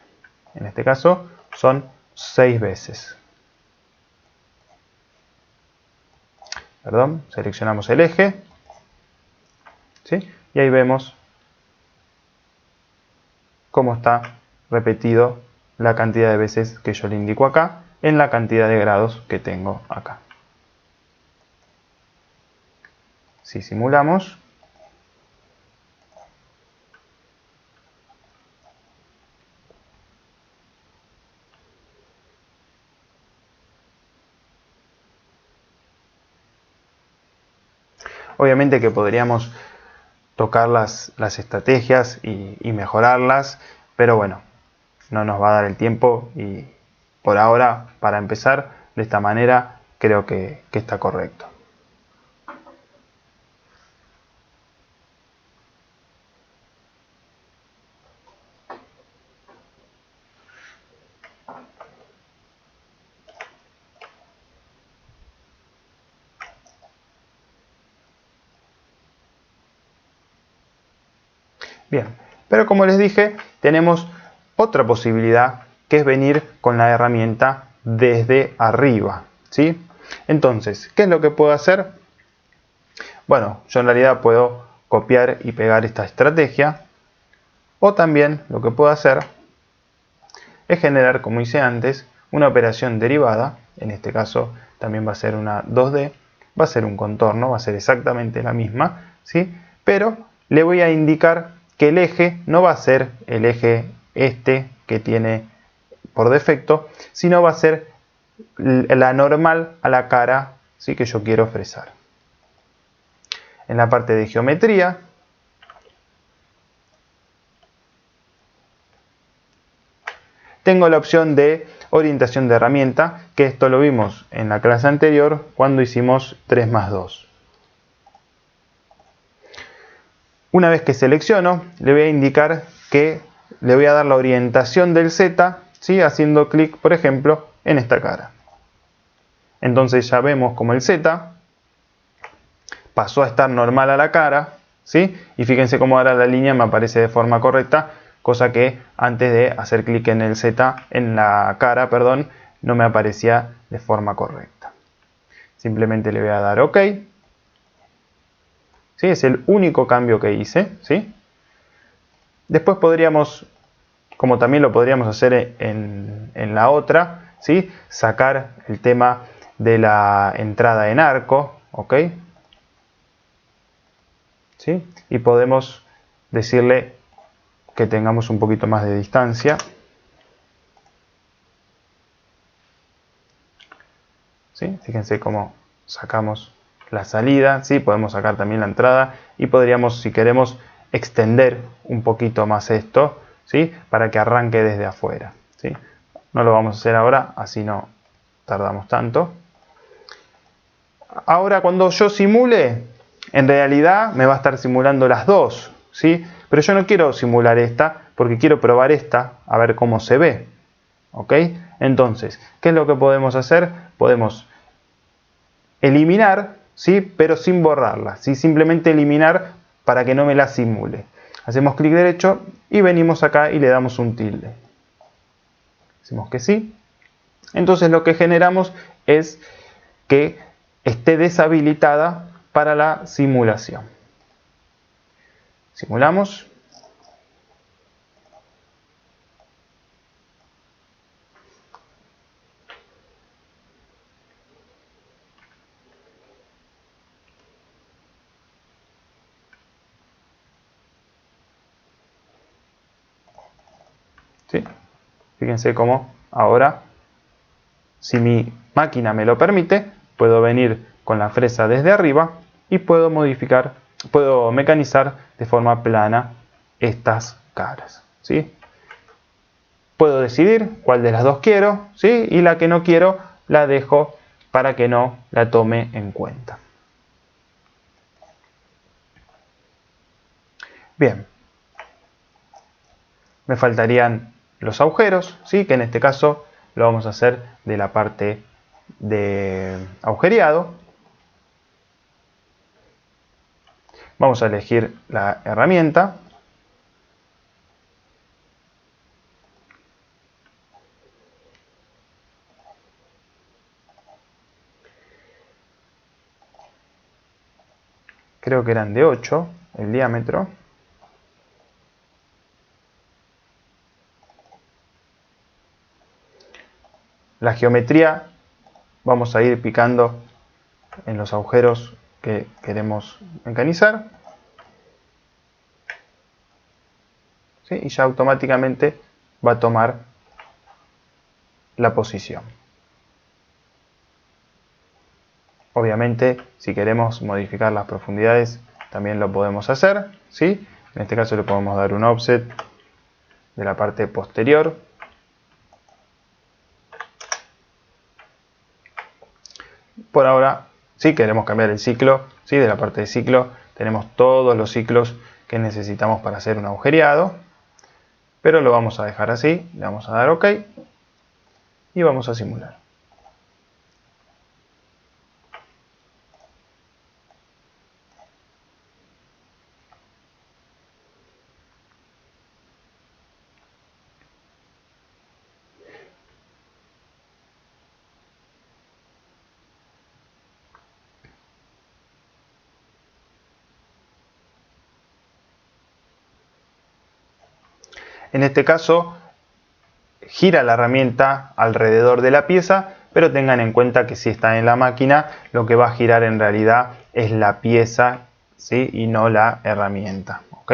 En este caso son 6 veces. Perdón, seleccionamos el eje, ¿sí? Y ahí vemos cómo está repetido la cantidad de veces que yo le indico acá en la cantidad de grados que tengo acá. Si simulamos, obviamente que podríamos tocar las estrategias y mejorarlas, pero bueno, no nos va a dar el tiempo y por ahora, para empezar de esta manera, creo que está correcto. Bien, pero como les dije, tenemos otra posibilidad que es venir con la herramienta desde arriba, ¿sí? Entonces, ¿qué es lo que puedo hacer? Bueno, yo en realidad puedo copiar y pegar esta estrategia o también lo que puedo hacer es generar, como hice antes, una operación derivada. En este caso también va a ser una 2D, va a ser un contorno, va a ser exactamente la misma, ¿sí? Pero le voy a indicar que el eje no va a ser el eje este que tiene por defecto, sino va a ser la normal a la cara, ¿sí? Que yo quiero fresar. En la parte de geometría tengo la opción de orientación de herramienta, que esto lo vimos en la clase anterior cuando hicimos 3 más 2. Una vez que selecciono, le voy a indicar que le voy a dar la orientación del Z, ¿sí? Haciendo clic, por ejemplo, en esta cara. Entonces ya vemos como el Z pasó a estar normal a la cara, ¿sí? Y fíjense cómo ahora la línea me aparece de forma correcta, cosa que antes de hacer clic en el Z, en la cara, perdón, no me aparecía de forma correcta. Simplemente le voy a dar OK. ¿Sí? Es el único cambio que hice, ¿sí? Después podríamos, como también lo podríamos hacer en la otra, ¿sí? Sacar el tema de la entrada en arco, ¿ok? ¿Sí? Y podemos decirle que tengamos un poquito más de distancia. ¿Sí? Fíjense cómo sacamos la salida, ¿sí? Podemos sacar también la entrada y podríamos, si queremos, extender un poquito más esto, ¿sí? Para que arranque desde afuera, ¿sí? No lo vamos a hacer ahora, así no tardamos tanto. Ahora cuando yo simule, en realidad me va a estar simulando las dos, ¿sí? Pero yo no quiero simular esta porque quiero probar esta a ver cómo se ve, ¿ok? Entonces, ¿qué es lo que podemos hacer? Podemos eliminar, ¿sí? Pero sin borrarla, ¿sí? Simplemente eliminar para que no me la simule. Hacemos clic derecho y venimos acá y le damos un tilde. Decimos que sí. Entonces lo que generamos es que esté deshabilitada para la simulación. Simulamos. ¿sí? Fíjense cómo ahora, si mi máquina me lo permite, puedo venir con la fresa desde arriba y puedo mecanizar de forma plana estas caras, ¿sí? Puedo decidir cuál de las dos quiero, ¿sí? Y la que no quiero la dejo para que no la tome en cuenta. Bien, me faltarían los agujeros, ¿sí? Que en este caso lo vamos a hacer de la parte de agujereado. Vamos a elegir la herramienta. Creo que eran de 8 el diámetro. La geometría vamos a ir picando en los agujeros que queremos mecanizar. ¿Sí? Y ya automáticamente va a tomar la posición. Obviamente, si queremos modificar las profundidades, también lo podemos hacer, ¿sí? En este caso le podemos dar un offset de la parte posterior. Por ahora, si queremos cambiar el ciclo, ¿sí? De la parte de ciclo, tenemos todos los ciclos que necesitamos para hacer un agujereado. Pero lo vamos a dejar así, le vamos a dar OK y vamos a simular. En este caso, gira la herramienta alrededor de la pieza, pero tengan en cuenta que si está en la máquina, lo que va a girar en realidad es la pieza, ¿sí? Y no la herramienta. ¿Ok?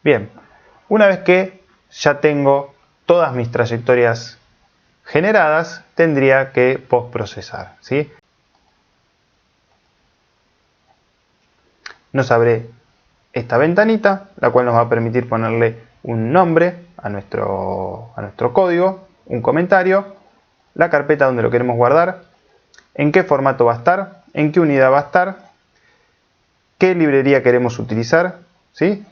Bien, una vez que ya tengo todas mis trayectorias generadas, tendría que postprocesar, ¿sí? Nos abre esta ventanita, la cual nos va a permitir ponerle un nombre a nuestro código, un comentario, la carpeta donde lo queremos guardar, en qué formato va a estar, en qué unidad va a estar, qué librería queremos utilizar, ¿sí?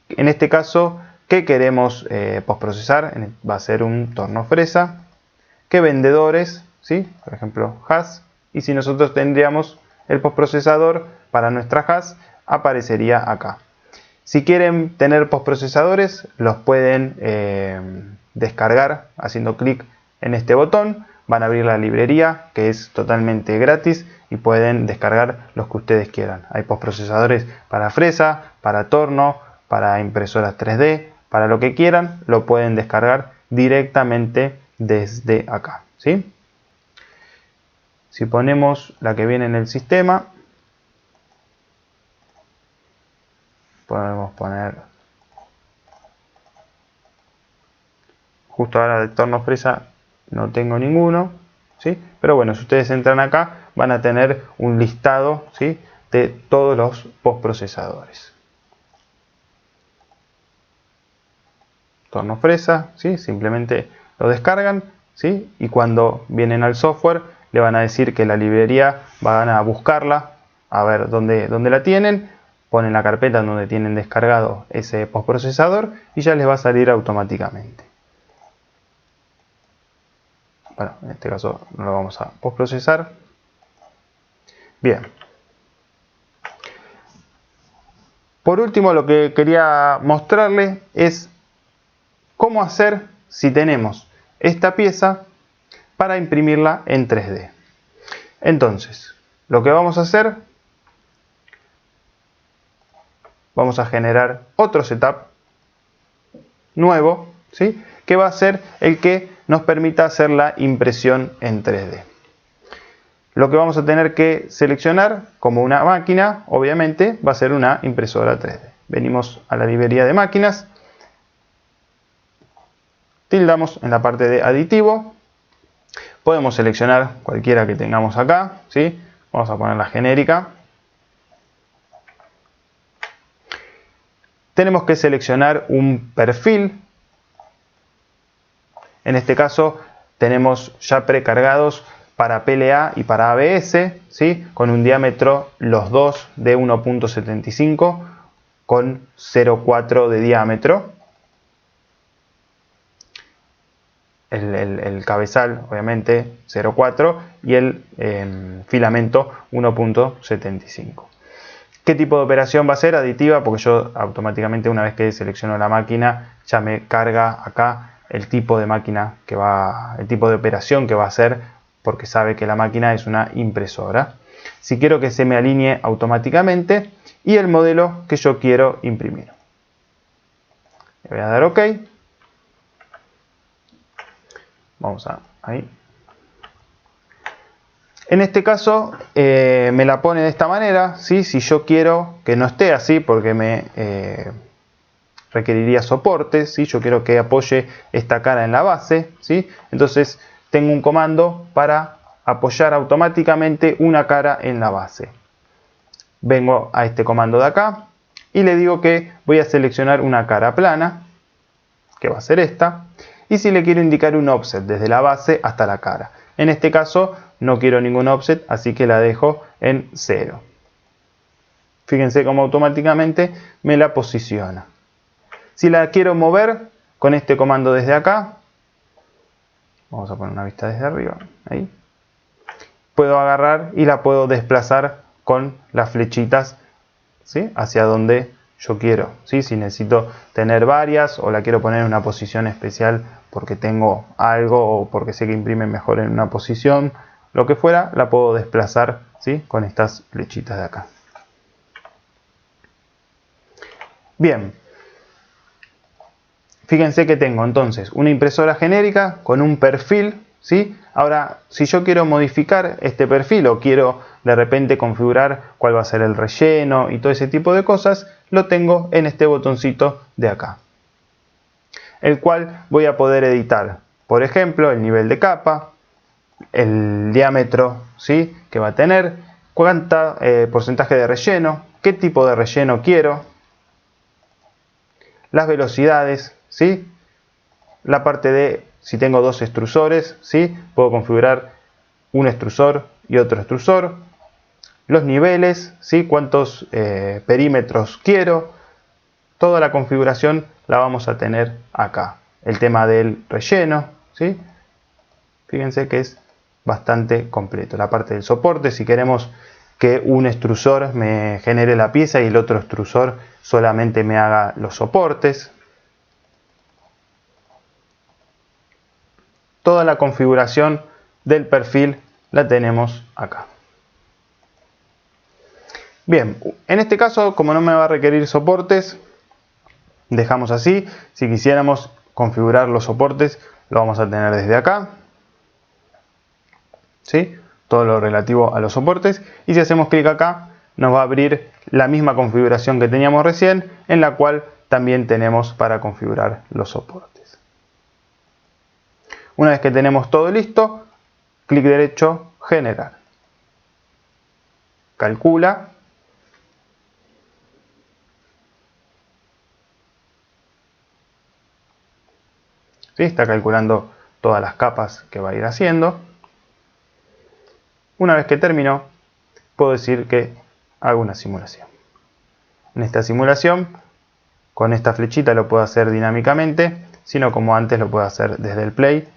En este caso, qué queremos postprocesar, va a ser un torno fresa, qué vendedores, ¿sí? Por ejemplo, hash, y si nosotros tendríamos el postprocesador para nuestra hash, aparecería acá. Si quieren tener postprocesadores, los pueden descargar haciendo clic en este botón. Van a abrir la librería, que es totalmente gratis, y pueden descargar los que ustedes quieran. Hay postprocesadores para fresa, para torno, para impresoras 3D, para lo que quieran, lo pueden descargar directamente desde acá, ¿sí? Si ponemos la que viene en el sistema, podemos poner justo ahora de torno fresa no tengo ninguno, ¿sí? Pero bueno, si ustedes entran acá van a tener un listado, ¿sí? De todos los postprocesadores. Torno fresa, ¿sí? Simplemente lo descargan, ¿sí? Y cuando vienen al software le van a decir que la librería van a buscarla, a ver dónde la tienen, ponen la carpeta donde tienen descargado ese postprocesador y ya les va a salir automáticamente. Bueno, en este caso no lo vamos a postprocesar. Bien. Por último, lo que quería mostrarles es cómo hacer si tenemos esta pieza para imprimirla en 3D. Entonces, lo que vamos a hacer, vamos a generar otro setup nuevo, ¿sí? Que va a ser el que nos permita hacer la impresión en 3D. Lo que vamos a tener que seleccionar como una máquina, obviamente, va a ser una impresora 3D. Venimos a la librería de máquinas, tildamos en la parte de aditivo. Podemos seleccionar cualquiera que tengamos acá, ¿sí? Vamos a poner la genérica. Tenemos que seleccionar un perfil. En este caso tenemos ya precargados para PLA y para ABS, ¿sí? Con un diámetro los dos de 1.75 con 0,4 de diámetro. El cabezal obviamente 0,4 y el filamento 1.75. ¿Qué tipo de operación va a ser? Aditiva, porque yo automáticamente una vez que selecciono la máquina ya me carga acá el tipo de máquina que va, el tipo de operación que va a hacer, porque sabe que la máquina es una impresora. Si quiero que se me alinee automáticamente y el modelo que yo quiero imprimir. Le voy a dar OK. Vamos a ahí. En este caso me la pone de esta manera, ¿sí? Si yo quiero que no esté así porque me requeriría soporte, ¿sí? Yo quiero que apoye esta cara en la base, ¿sí? Entonces tengo un comando para apoyar automáticamente una cara en la base. Vengo a este comando de acá y le digo que voy a seleccionar una cara plana, que va a ser esta, y si le quiero indicar un offset desde la base hasta la cara. En este caso no quiero ningún offset, así que la dejo en 0. Fíjense cómo automáticamente me la posiciona. Si la quiero mover con este comando desde acá, vamos a poner una vista desde arriba, ahí, puedo agarrar y la puedo desplazar con las flechitas, ¿sí? Hacia donde yo quiero, ¿sí? Si necesito tener varias o la quiero poner en una posición especial porque tengo algo o porque sé que imprime mejor en una posición, lo que fuera, la puedo desplazar, ¿sí? Con estas flechitas de acá. Bien, fíjense que tengo entonces una impresora genérica con un perfil, ¿sí? Ahora, si yo quiero modificar este perfil o quiero de repente configurar cuál va a ser el relleno y todo ese tipo de cosas, lo tengo en este botoncito de acá, el cual voy a poder editar, por ejemplo, el nivel de capa, el diámetro, ¿sí? Que va a tener, cuánta porcentaje de relleno, qué tipo de relleno quiero, las velocidades, ¿sí? La parte de si tengo dos extrusores, ¿sí? Puedo configurar un extrusor y otro extrusor, los niveles, ¿sí? Cuántos perímetros quiero, toda la configuración la vamos a tener acá. El tema del relleno, ¿sí? Fíjense que es bastante completo. La parte del soporte, si queremos que un extrusor me genere la pieza y el otro extrusor solamente me haga los soportes. Toda la configuración del perfil la tenemos acá. Bien, en este caso, como no me va a requerir soportes, dejamos así. Si quisiéramos configurar los soportes, lo vamos a tener desde acá, ¿sí? Todo lo relativo a los soportes. Y si hacemos clic acá, nos va a abrir la misma configuración que teníamos recién, en la cual también tenemos para configurar los soportes. Una vez que tenemos todo listo, clic derecho, generar. Calcula. ¿Sí? Está calculando todas las capas que va a ir haciendo. Una vez que terminó, puedo decir que hago una simulación. En esta simulación, con esta flechita lo puedo hacer dinámicamente, sino como antes lo puedo hacer desde el play.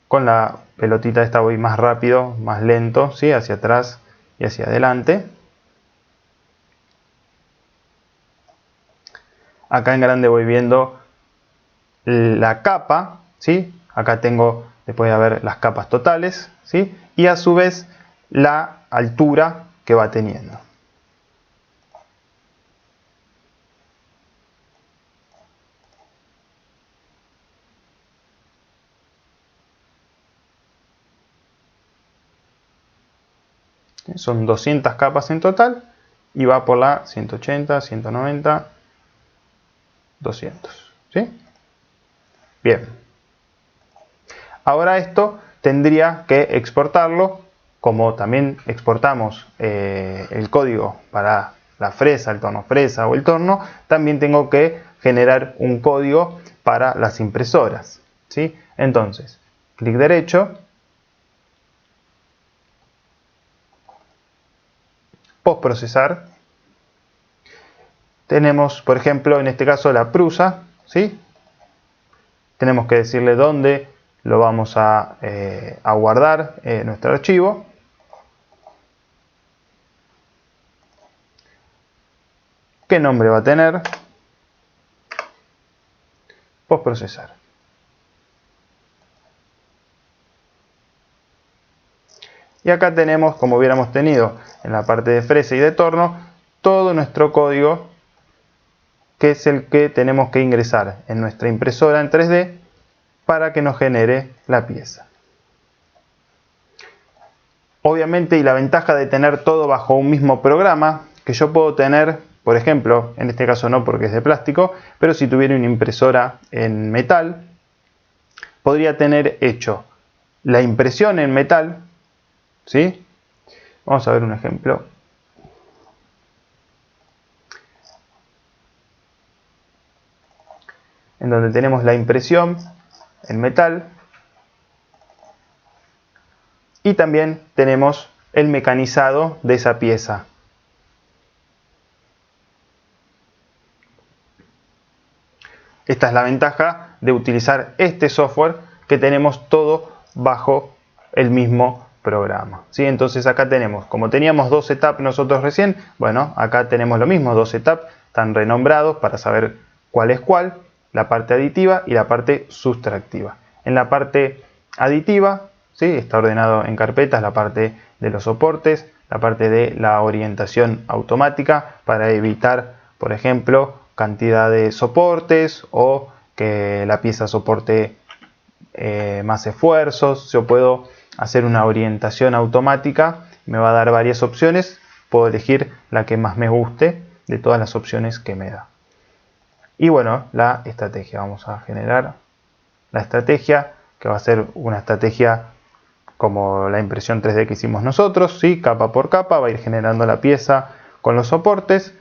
Con la pelotita esta voy más rápido, más lento, ¿sí? Hacia atrás y hacia adelante. Acá en grande voy viendo la capa, ¿sí? Acá tengo, después de ver las capas totales, ¿sí? Y a su vez la altura que va teniendo. Son 200 capas en total y va por la 180, 190, 200. ¿Sí? Bien. Ahora esto tendría que exportarlo, como también exportamos el código para la fresa, el torno fresa o el torno, también tengo que generar un código para las impresoras, ¿sí? Entonces, clic derecho, postprocesar. Tenemos, por ejemplo, en este caso la prusa, ¿sí? Tenemos que decirle dónde lo vamos a guardar nuestro archivo. ¿Qué nombre va a tener? Postprocesar. Y acá tenemos, como hubiéramos tenido en la parte de fresa y de torno, todo nuestro código, que es el que tenemos que ingresar en nuestra impresora en 3D para que nos genere la pieza. Obviamente, y la ventaja de tener todo bajo un mismo programa, que yo puedo tener, por ejemplo, en este caso no porque es de plástico, pero si tuviera una impresora en metal, podría tener hecho la impresión en metal, ¿sí? Vamos a ver un ejemplo. En donde tenemos la impresión en metal y también tenemos el mecanizado de esa pieza. Esta es la ventaja de utilizar este software, que tenemos todo bajo el mismo programa, ¿sí? Entonces acá tenemos, como teníamos dos setups nosotros recién, bueno, acá tenemos lo mismo, dos setups, están renombrados para saber cuál es cuál, la parte aditiva y la parte sustractiva. En la parte aditiva, ¿sí? Está ordenado en carpetas la parte de los soportes, la parte de la orientación automática para evitar, por ejemplo, cantidad de soportes o que la pieza soporte más esfuerzos. Yo puedo hacer una orientación automática, me va a dar varias opciones, puedo elegir la que más me guste de todas las opciones que me da. Y bueno, la estrategia, vamos a generar la estrategia, que va a ser una estrategia como la impresión 3D que hicimos nosotros, ¿sí? Capa por capa, va a ir generando la pieza con los soportes.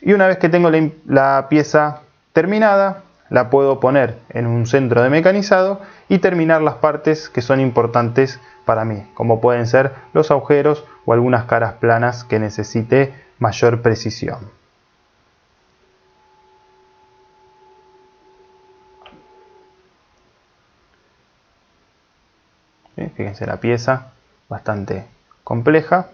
Y una vez que tengo la pieza terminada, la puedo poner en un centro de mecanizado y terminar las partes que son importantes para mí, como pueden ser los agujeros o algunas caras planas que necesite mayor precisión. Fíjense la pieza, bastante compleja.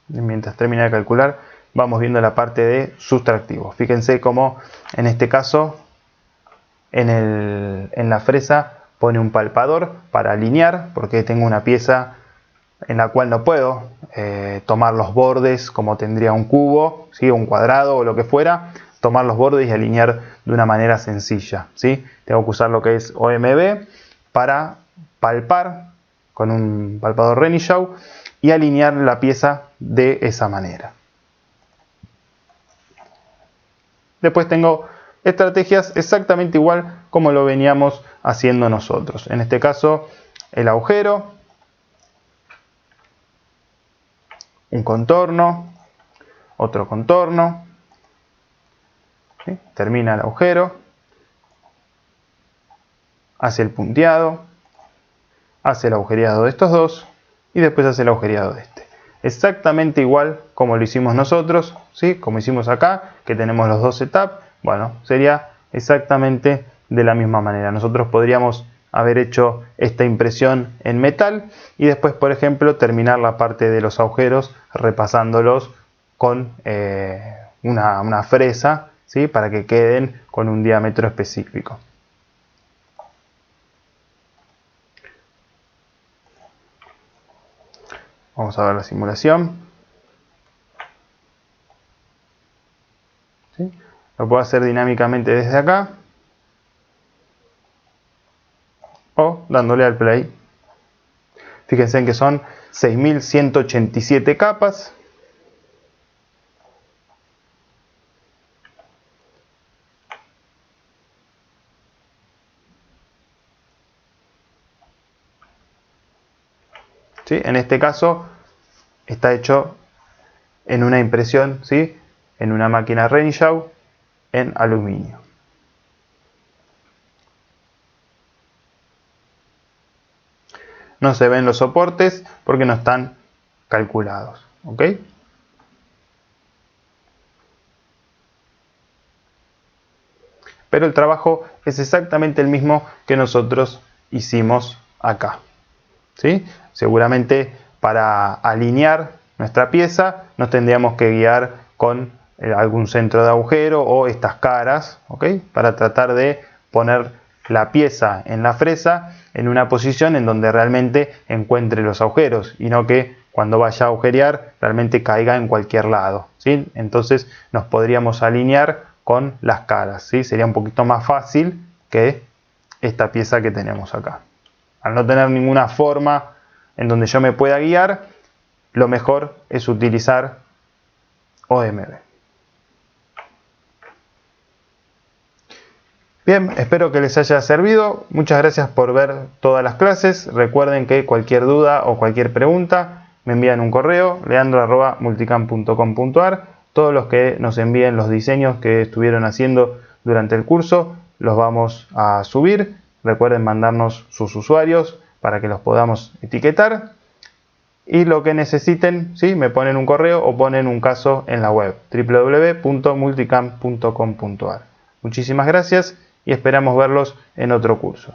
Mientras termina de calcular, vamos viendo la parte de sustractivo. Fíjense cómo en este caso en la fresa pone un palpador para alinear, porque tengo una pieza en la cual no puedo tomar los bordes como tendría un cubo, ¿sí? Un cuadrado o lo que fuera, tomar los bordes y alinear de una manera sencilla, ¿sí? Tengo que usar lo que es OMB para palpar con un palpador Renishaw y alinear la pieza de esa manera. Después tengo estrategias exactamente igual como lo veníamos haciendo nosotros. En este caso, el agujero, un contorno, otro contorno, ¿sí? Termina el agujero, hace el punteado, hace el agujereado de estos dos y después hace el agujereado de este. Exactamente igual como lo hicimos nosotros, ¿sí? Como hicimos acá, que tenemos los dos setups. Bueno, sería exactamente de la misma manera. Nosotros podríamos haber hecho esta impresión en metal y después, por ejemplo, terminar la parte de los agujeros repasándolos con una fresa, ¿sí? Para que queden con un diámetro específico. Vamos a ver la simulación. ¿Sí? Lo puedo hacer dinámicamente desde acá o dándole al play. Fíjense en que son 6187 capas. ¿sí? En este caso está hecho en una impresión, ¿sí? En una máquina Renshaw en aluminio. No se ven los soportes porque no están calculados, ¿ok? Pero el trabajo es exactamente el mismo que nosotros hicimos acá, ¿sí? Seguramente para alinear nuestra pieza nos tendríamos que guiar con algún centro de agujero o estas caras, ¿ok? Para tratar de poner la pieza en la fresa en una posición en donde realmente encuentre los agujeros y no que cuando vaya a agujerear realmente caiga en cualquier lado, ¿sí? Entonces nos podríamos alinear con las caras, ¿sí? Sería un poquito más fácil que esta pieza que tenemos acá. Al no tener ninguna forma en donde yo me pueda guiar, lo mejor es utilizar OMB. Bien, espero que les haya servido. Muchas gracias por ver todas las clases. Recuerden que cualquier duda o cualquier pregunta me envían un correo, leandro@multicam.com.ar. Todos los que nos envíen los diseños que estuvieron haciendo durante el curso los vamos a subir. Recuerden mandarnos sus usuarios para que los podamos etiquetar. Y lo que necesiten, ¿sí? Me ponen un correo o ponen un caso en la web www.multicam.com.ar. Muchísimas gracias y esperamos verlos en otro curso.